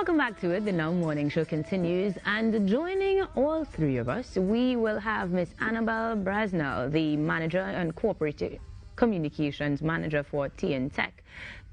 Welcome back to it. The Now Morning Show continues, and joining all three of us, we will have Miss Annabelle Brasnell, the Manager and Corporate Communications Manager for T&TEC,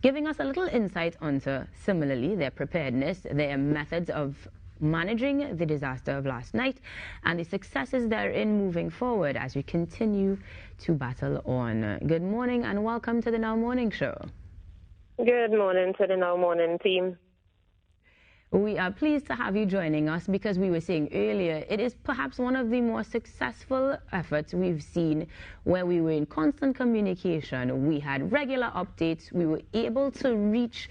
giving us a little insight onto, similarly, their preparedness, their methods of managing the disaster of last night, and the successes therein moving forward as we continue to battle on. Good morning and welcome to the Now Morning Show. Good morning to the Now Morning team. We are pleased to have you joining us because we were saying earlier, it is perhaps one of the more successful efforts we've seen where we were in constant communication. We had regular updates. We were able to reach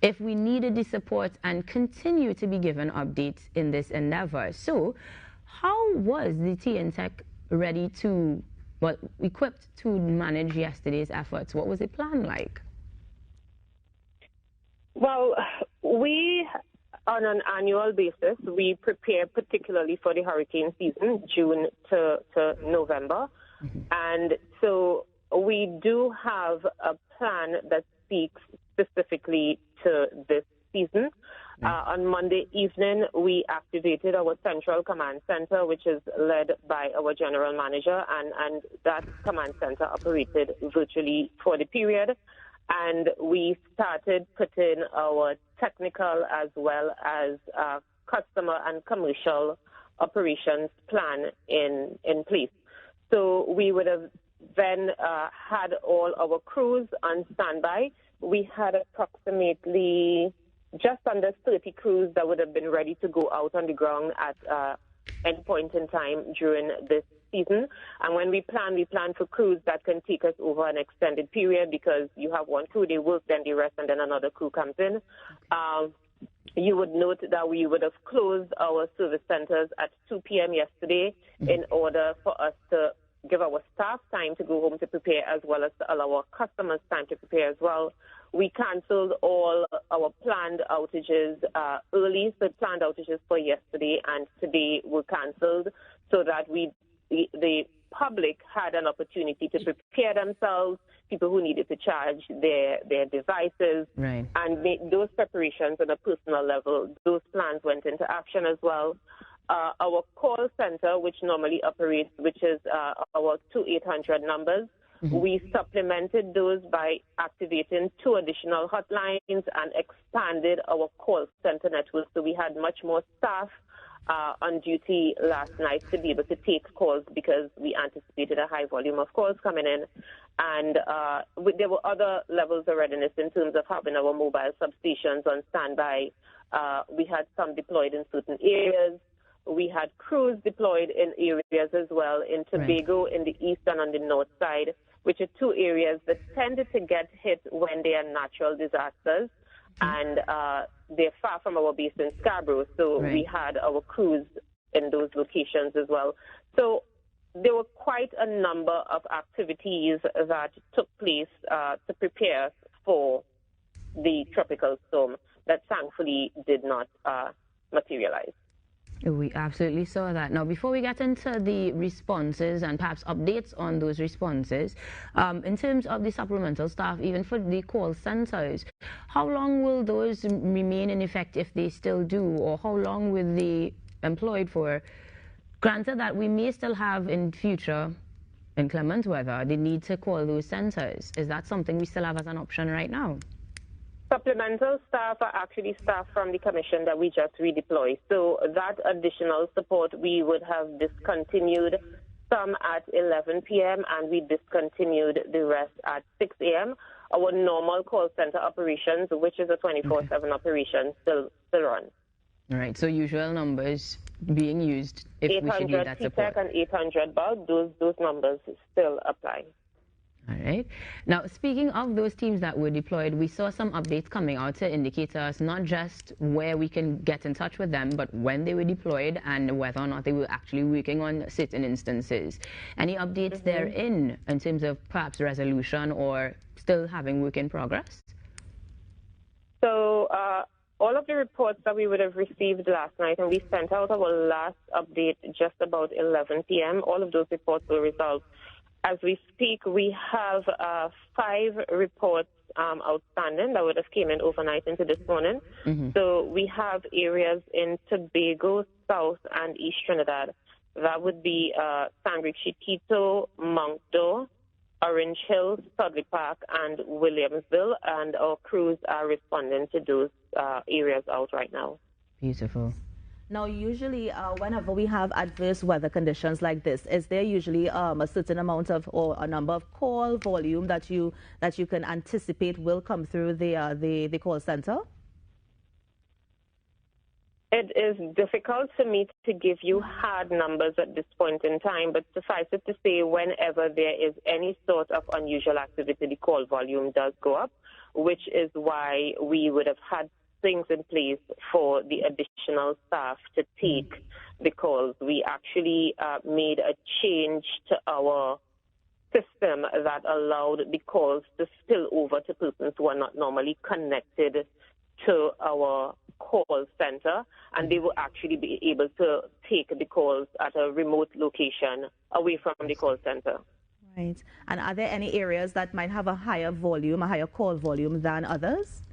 if we needed the support and continue to be given updates in this endeavor. So how was the T&TEC ready to, well, equipped to manage yesterday's efforts? What was the plan like? Well, we, on an annual basis, we prepare particularly for the hurricane season, June to November. And so we do have a plan that speaks specifically to this season. On Monday evening, we activated our central command center, which is led by our general manager, and that command center operated virtually for the period. And we started putting our technical as well as customer and commercial operations plan in place. So we would have then had all our crews on standby. We had approximately just under 30 crews that would have been ready to go out on the ground at any point in time during this season. And when we plan for crews that can take us over an extended period, because you have one crew, they work, then they rest, and then another crew comes in. You would note that we would have closed our service centers at 2 p.m. yesterday in order for us to give our staff time to go home to prepare, as well as to allow our customers time to prepare as well. We canceled all our planned outages early, so planned outages for yesterday and today were canceled, so that the public had an opportunity to prepare themselves, people who needed to charge their devices, and make those preparations on a personal level. Those plans went into action as well. Our call center, which normally operates, which is our 2800 numbers, we supplemented those by activating 2 additional hotlines and expanded our call center network. So we had much more staff on duty last night to be able to take calls, because we anticipated a high volume of calls coming in. And there were other levels of readiness in terms of having our mobile substations on standby. We had some deployed in certain areas. We had crews deployed in areas as well, in Tobago, in the east and on the north side, which are 2 areas that tended to get hit when they are natural disasters. And they're far from our base in Scarborough, so we had our crews in those locations as well. So there were quite a number of activities that took place to prepare for the tropical storm that thankfully did not materialize. We absolutely saw that. Now, before we get into the responses and perhaps updates on those responses, in terms of the supplemental staff, even for the call centers, how long will those remain in effect if they still do, or how long will they employed for? Granted that we may still have in future inclement weather the need to call those centers. Is that something we still have as an option right now? Supplemental staff are actually staff from the commission that we just redeployed. So that additional support, we would have discontinued some at 11 p.m. and we discontinued the rest at 6 a.m. Our normal call center operations, which is a 24/7 operation, still run. All right. So usual numbers being used if we should need that support. 800 T-TEC and 800 bulk, those numbers still apply. All right. Now, speaking of those teams that were deployed, we saw some updates coming out to indicate to us not just where we can get in touch with them, but when they were deployed and whether or not they were actually working on certain instances. Any updates therein in terms of perhaps resolution or still having work in progress? So all of the reports that we would have received last night, and we sent out our last update just about 11 p.m., all of those reports were resolved. As we speak, we have 5 reports outstanding that would have came in overnight into this morning. So we have areas in Tobago, South and East Trinidad. That would be Sandwich, Chiquito, Moncton, Orange Hill, Studley Park, and Williamsville, and our crews are responding to those areas out right now. Beautiful. Now, usually, whenever we have adverse weather conditions like this, is there usually a certain amount of or a number of call volume that you can anticipate will come through the call center? It is difficult for me to give you hard numbers at this point in time, but suffice it to say, whenever there is any sort of unusual activity, the call volume does go up, which is why we would have had things in place for the additional staff to take the calls. We actually made a change to our system that allowed the calls to spill over to persons who are not normally connected to our call center, and they will actually be able to take the calls at a remote location away from the call center. Right. And are there any areas that might have a higher volume, a higher call volume than others?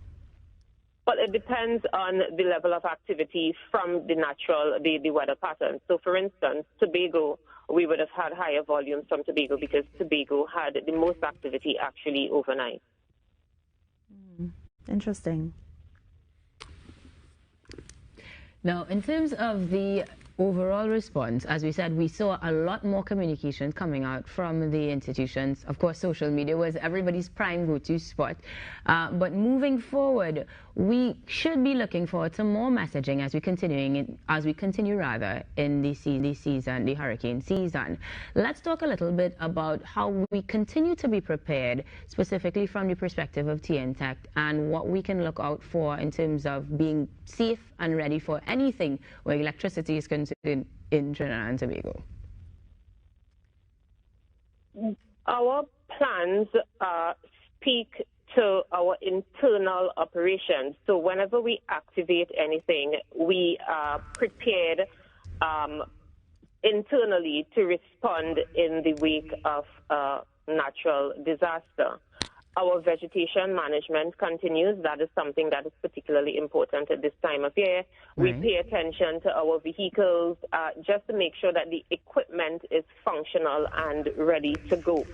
Well, it depends on the level of activity from the weather pattern. So, for instance, Tobago, we would have had higher volumes from Tobago because Tobago had the most activity actually overnight. Interesting. Now, in terms of the overall response, as we said, we saw a lot more communication coming out from the institutions. Of course, social media was everybody's prime go-to spot. But moving forward, we should be looking forward to more messaging as we continue in the hurricane season. Let's talk a little bit about how we continue to be prepared, specifically from the perspective of T&TEC, and what we can look out for in terms of being safe and ready for anything where electricity is concerned in Trinidad and Tobago. Our plans speak to our internal operations. So whenever we activate anything, we are prepared internally to respond in the wake of natural disaster. Our vegetation management continues. That is something that is particularly important at this time of year. We pay attention to our vehicles just to make sure that the equipment is functional and ready to go.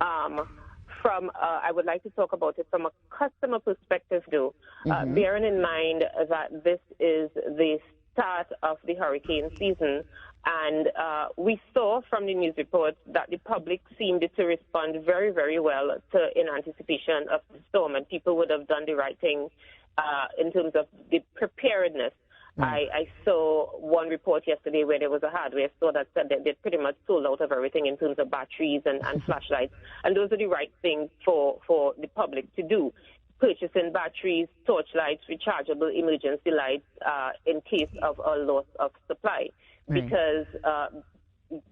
I would like to talk about it from a customer perspective, though, bearing in mind that this is the start of the hurricane season. And we saw from the news reports that the public seemed to respond very, very well in anticipation of the storm, and people would have done the right thing in terms of the preparedness. I saw one report yesterday where there was a hardware store that said that they'd pretty much sold out of everything in terms of batteries and flashlights, and those are the right things for the public to do. Purchasing batteries, torchlights, rechargeable emergency lights in case of a loss of supply. Because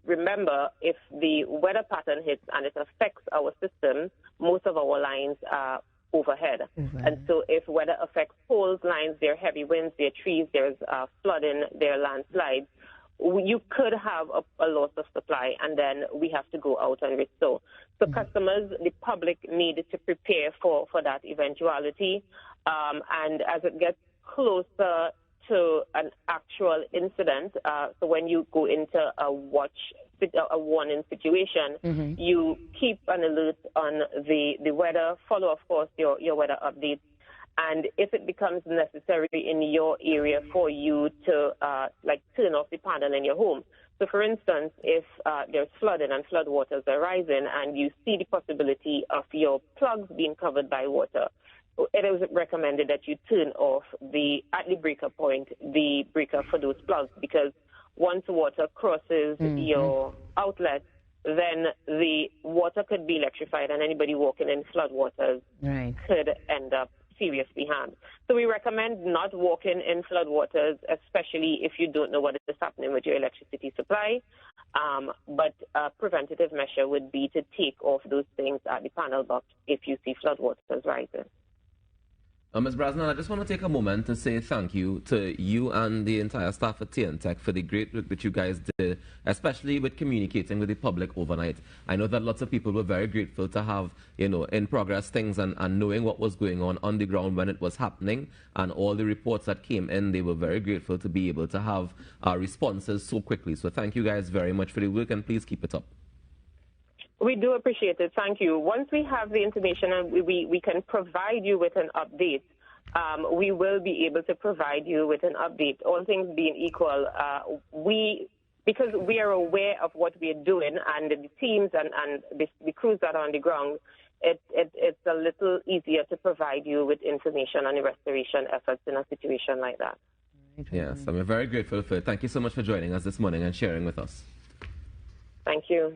remember, if the weather pattern hits and it affects our system, most of our lines are overhead. And so if weather affects poles, lines, there are heavy winds, there are trees, there's flooding, there are landslides, you could have a loss of supply, and then we have to go out and restore. So customers, the public need to prepare for that eventuality. And as it gets closer to an actual incident, so when you go into a warning situation, you keep an alert on the weather, follow, of course, your weather updates. And if it becomes necessary in your area for you to, turn off the panel in your home. So, for instance, if there's flooding and flood waters are rising and you see the possibility of your plugs being covered by water, it is recommended that you turn off at the breaker point, the breaker for those plugs, because once water crosses your outlet, then the water could be electrified, and anybody walking in flood waters could end up seriously harmed. So we recommend not walking in flood waters, especially if you don't know what is happening with your electricity supply. But a preventative measure would be to take off those things at the panel box if you see flood waters rising. Ms. Brasnell, I just want to take a moment to say thank you to you and the entire staff at T&TEC for the great work that you guys did, especially with communicating with the public overnight. I know that lots of people were very grateful to have, in progress things and knowing what was going on the ground when it was happening, and all the reports that came in, they were very grateful to be able to have responses so quickly. So thank you guys very much for the work, and please keep it up. We do appreciate it. Thank you. Once we have the information and we can provide you with an update, we will be able to provide you with an update. All things being equal, because we are aware of what we are doing and the teams and the crews that are on the ground, it's a little easier to provide you with information on the restoration efforts in a situation like that. Yes, I'm very grateful for it. Thank you so much for joining us this morning and sharing with us. Thank you.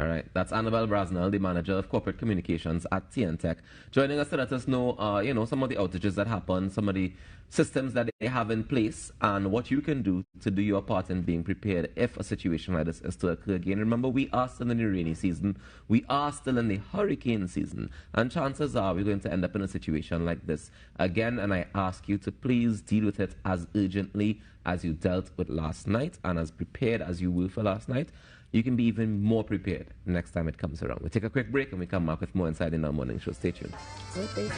All right, that's Annabelle Brasnell, the manager of corporate communications at T&TEC, joining us to let us know, some of the outages that happen, some of the systems that they have in place, and what you can do to do your part in being prepared if a situation like this is to occur again. Remember, we are still in the rainy season, we are still in the hurricane season, and chances are we're going to end up in a situation like this again, and I ask you to please deal with it as urgently as you dealt with last night and as prepared as you were for last night. You can be even more prepared next time it comes around. We'll take a quick break and we come back with more inside in our morning show. Stay tuned. Good day.